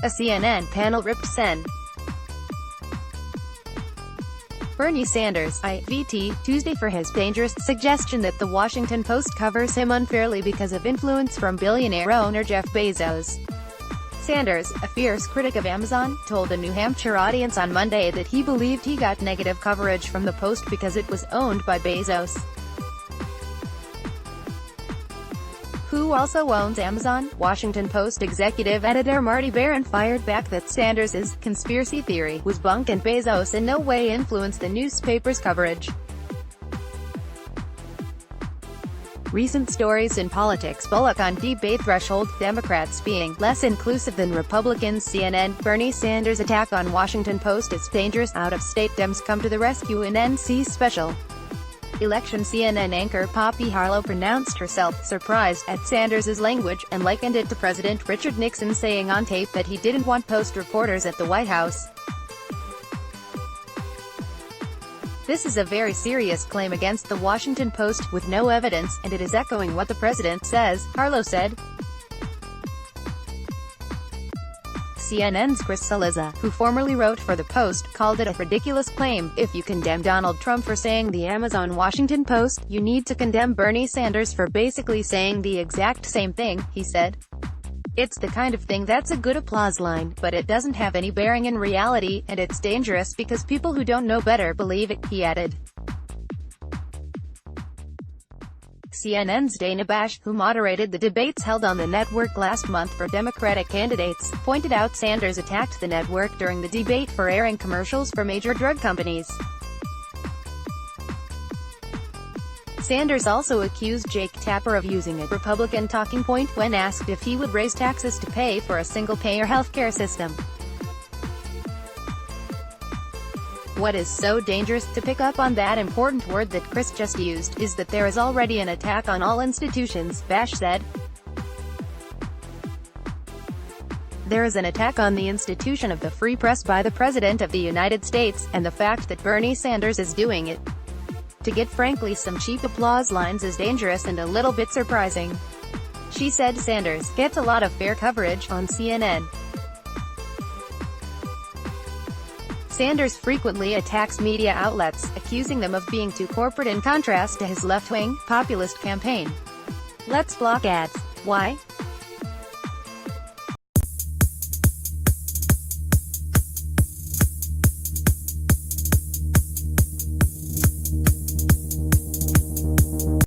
A CNN panel ripped Sen. Bernie Sanders, IVT, Tuesday for his dangerous suggestion that The Washington Post covers him unfairly because of influence from billionaire owner Jeff Bezos. Sanders, a fierce critic of Amazon, told a New Hampshire audience on Monday that he believed he got negative coverage from the Post because it was owned by Bezos, who also owns Amazon. Washington Post executive editor Marty Baron fired back that Sanders' conspiracy theory was bunk and Bezos in no way influenced the newspaper's coverage. Recent stories in politics: Bullock on debate threshold, Democrats being less inclusive than Republicans. CNN, Bernie Sanders' attack on Washington Post is dangerous. Out-of-state Dems come to the rescue in NC special election. CNN anchor Poppy Harlow pronounced herself surprised at Sanders' language, and likened it to President Richard Nixon saying on tape that he didn't want Post reporters at the White House. This is a very serious claim against the Washington Post, with no evidence, and it is echoing what the president says, Harlow said. CNN's Chris Cillizza, who formerly wrote for The Post, called it a ridiculous claim. If you condemn Donald Trump for saying the Amazon Washington Post, you need to condemn Bernie Sanders for basically saying the exact same thing, he said. It's the kind of thing that's a good applause line, but it doesn't have any bearing in reality, and it's dangerous because people who don't know better believe it, he added. CNN's Dana Bash, who moderated the debates held on the network last month for Democratic candidates, pointed out Sanders attacked the network during the debate for airing commercials for major drug companies. Sanders also accused Jake Tapper of using a Republican talking point when asked if he would raise taxes to pay for a single-payer healthcare system. What is so dangerous, to pick up on that important word that Chris just used, is that there is already an attack on all institutions, Bash said. There is an attack on the institution of the free press by the President of the United States, and the fact that Bernie Sanders is doing it to get frankly some cheap applause lines is dangerous and a little bit surprising, she said. Sanders gets a lot of fair coverage on CNN. Sanders frequently attacks media outlets, accusing them of being too corporate in contrast to his left-wing, populist campaign. Let's block ads. Why?